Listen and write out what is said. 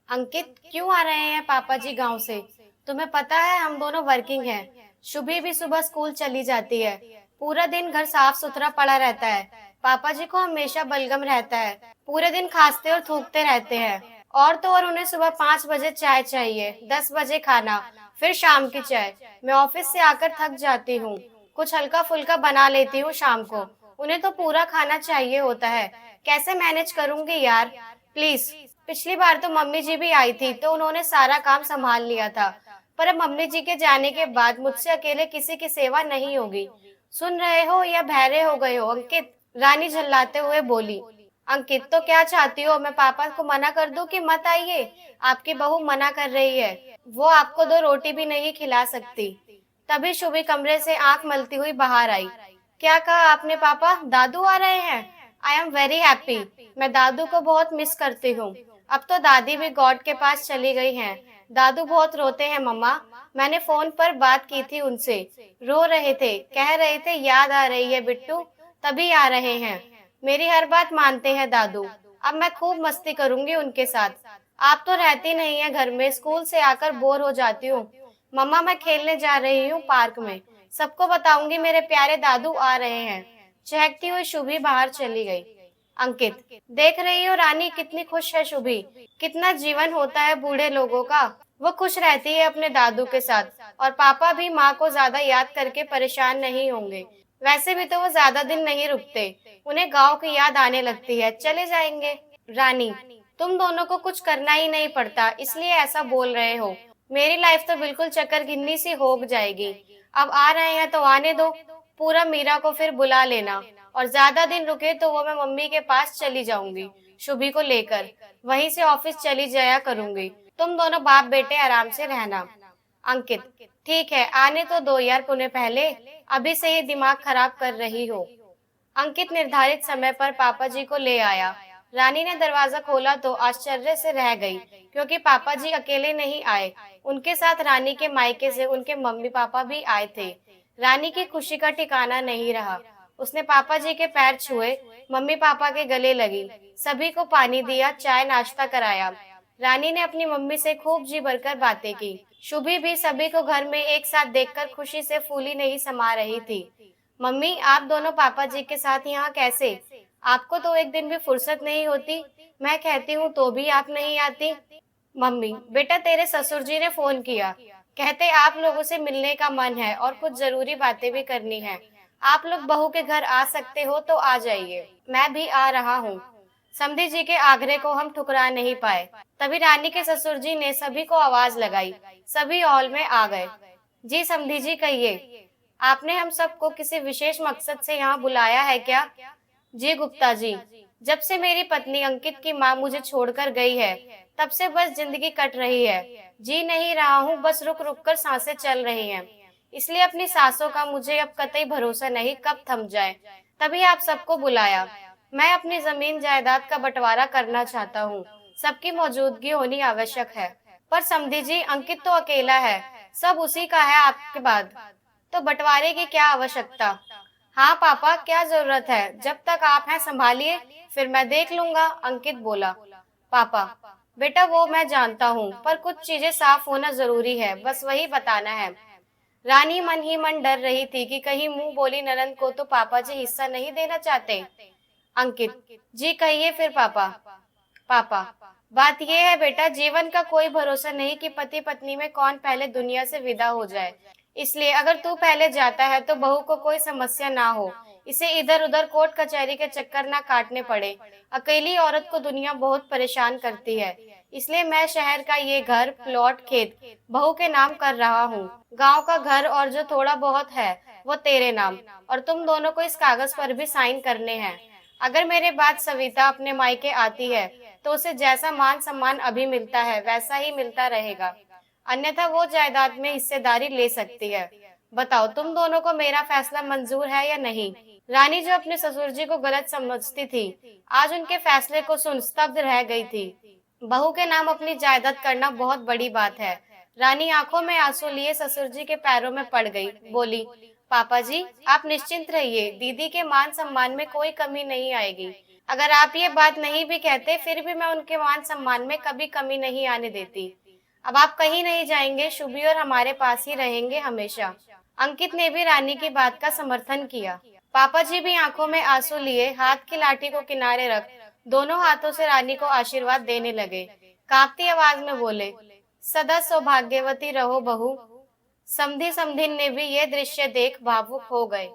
अंकित, क्यों आ रहे हैं पापा जी गांव से? तुम्हें पता है हम दोनों वर्किंग हैं। शुभी भी सुबह स्कूल चली जाती है। पूरा दिन घर साफ सुथरा पड़ा रहता है। पापा जी को हमेशा बलगम रहता है। पूरे दिन खांसते और थूकते रहते हैं। और तो और उन्हें सुबह 5 बजे चाय चाहिए, 10 बजे खाना, फिर शाम की चाय। मैं ऑफिस से आकर थक जाती हूँ। कुछ हल्का फुल्का बना लेती हूँ शाम को। उन्हें तो पूरा खाना चाहिए होता है। कैसे मैनेज करूंगी यार? प्लीज। पिछली बार तो मम्मी जी भी आई थी तो उन्होंने सारा काम संभाल लिया था। पर अब मम्मी जी के जाने के बाद मुझसे अकेले किसी की सेवा नहीं होगी। सुन रहे हो या बहरे हो गए हो अंकित? रानी झल्लाते हुए बोली। अंकित, तो क्या चाहती हो, मैं पापा को मना कर दूं कि मत आइए? आपकी बहू मना कर रही है। वो आपको 2 रोटी भी नहीं खिला सकती। तभी शुभी कमरे से आंख मलती हुई बाहर आई। क्या कहा आपने पापा? दादू आ रहे हैं? I am very happy. मैं दादू को बहुत मिस करती हूँ। अब तो दादी भी गॉड के पास चली गई हैं। दादू बहुत रोते हैं मम्मा। मैंने फोन पर बात की थी उनसे। रो रहे थे, कह रहे थे याद आ रही है बिट्टू, तभी आ रहे हैं। मेरी हर बात मानते हैं दादू। अब मैं खूब मस्ती करूंगी उनके साथ। आप तो रहती नहीं है घर में, स्कूल से आकर बोर हो जाती हूँ। मम्मा, मैं खेलने जा रही हूँ पार्क में। सबको बताऊंगी मेरे प्यारे दादू आ रहे हैं। चहकती हुई शुभी बाहर चली गई। अंकित, देख रही हो रानी कितनी खुश है शुभी। कितना जीवन होता है बूढ़े लोगों का। वो खुश रहती है अपने दादू के साथ। और पापा भी माँ को ज्यादा याद करके परेशान नहीं होंगे। वैसे भी तो वो ज्यादा दिन नहीं रुकते। उन्हें गांव की याद आने लगती है, चले जाएंगे। रानी, तुम दोनों को कुछ करना ही नहीं पड़ता इसलिए ऐसा बोल रहे हो। मेरी लाइफ तो बिल्कुल चक्करगिन्नी सी हो जाएगी। अब आ रहे हैं तो आने दो। पूरा मीरा को फिर बुला लेना। और ज्यादा दिन रुके तो वो मैं मम्मी के पास चली जाऊंगी शुभी को लेकर। वहीं से ऑफिस चली जाया करूंगी। तुम दोनों बाप बेटे आराम से रहना। अंकित, ठीक है, आने तो दो यार पुणे पहले। अभी से ये दिमाग खराब कर रही हो। अंकित निर्धारित समय पर पापा जी को ले आया। रानी ने दरवाजा खोला तो आश्चर्य से रह गई, क्योंकि पापा जी अकेले नहीं आए। उनके साथ रानी के मायके से उनके मम्मी पापा भी आए थे। रानी की खुशी का ठिकाना नहीं रहा। उसने पापा जी के पैर छुए, मम्मी पापा के गले लगी, सभी को पानी दिया, चाय नाश्ता कराया। रानी ने अपनी मम्मी से खूब जी भरकर बातें की। शुभी भी सभी को घर में एक साथ देखकर खुशी से फूली नहीं समा रही थी। मम्मी, आप दोनों पापा जी के साथ यहाँ कैसे? आपको तो एक दिन भी फुर्सत नहीं होती। मैं कहती हूँ तो भी आप नहीं आती। मम्मी, बेटा तेरे ससुर जी ने फोन किया। कहते आप लोगों से मिलने का मन है और कुछ जरूरी बातें भी करनी है। आप लोग बहू के घर आ सकते हो तो आ जाइए। मैं भी आ रहा हूँ। समधी जी के आग्रह को हम ठुकरा नहीं पाए। तभी रानी के ससुर जी ने सभी को आवाज लगाई। सभी हॉल में आ गए। जी समधी जी, कहिए। आपने हम सबको किसी विशेष मकसद से यहाँ बुलाया है क्या? जी गुप्ता जी, जब से मेरी पत्नी अंकित की माँ मुझे छोड़कर गई है, तब से बस जिंदगी कट रही है। जी नहीं रहा हूँ, बस रुक रुक कर सांसें चल रही हैं। इसलिए अपनी सांसों का मुझे अब कतई भरोसा नहीं कब थम जाए। तभी आप सबको बुलाया। मैं अपनी जमीन जायदाद का बंटवारा करना चाहता हूँ। सबकी मौजूदगी होनी आवश्यक है। पर समधी जी, अंकित तो अकेला है, सब उसी का है आपके बाद। तो बंटवारे की क्या आवश्यकता? हाँ पापा, क्या जरूरत है? जब तक आप हैं संभालिए, फिर मैं देख लूंगा, अंकित बोला। पापा, बेटा वो मैं जानता हूँ, पर कुछ चीजें साफ होना जरूरी है, बस वही बताना है। रानी मन ही मन डर रही थी कि कहीं मुंह बोली ननद को तो पापा जी हिस्सा नहीं देना चाहते। अंकित, जी कहिए फिर पापा। पापा, बात यह है बेटा, जीवन का कोई भरोसा नहीं कि पति पत्नी में कौन पहले दुनिया से विदा हो जाए। इसलिए अगर तू पहले जाता है तो बहू को कोई समस्या ना हो, इसे इधर उधर कोर्ट कचहरी के चक्कर ना काटने पड़े। अकेली औरत को दुनिया बहुत परेशान करती है। इसलिए मैं शहर का ये घर, प्लॉट, खेत बहू के नाम कर रहा हूँ। गांव का घर और जो थोड़ा बहुत है वो तेरे नाम। और तुम दोनों को इस कागज पर भी साइन करने हैं। अगर मेरे बाद सविता अपने मायके आती है तो उसे जैसा मान सम्मान अभी मिलता है वैसा ही मिलता रहेगा, अन्यथा वो जायदाद में हिस्सेदारी ले सकती है। बताओ तुम दोनों को मेरा फैसला मंजूर है या नहीं? रानी, जो अपने ससुर जी को गलत समझती थी, आज उनके फैसले को सुन स्तब्ध रह गई थी। बहू के नाम अपनी जायदाद करना बहुत बड़ी बात है। रानी आंखों में आंसू लिए ससुर जी के पैरों में पड़ गई, बोली, पापा जी आप निश्चिंत रहिए, दीदी के मान सम्मान में कोई कमी नहीं आएगी। अगर आप ये बात नहीं भी कहते फिर भी मैं उनके मान सम्मान में कभी कमी नहीं आने देती। अब आप कहीं नहीं जाएंगे, शुभी और हमारे पास ही रहेंगे हमेशा। अंकित ने भी रानी की बात का समर्थन किया। पापा जी भी आंखों में आंसू लिए हाथ की लाठी को किनारे रख दोनों हाथों से रानी को आशीर्वाद देने लगे। कांपती आवाज में बोले, सदा सौभाग्यवती रहो बहू। समधी समधिन ने भी ये दृश्य देख भावुक हो गए।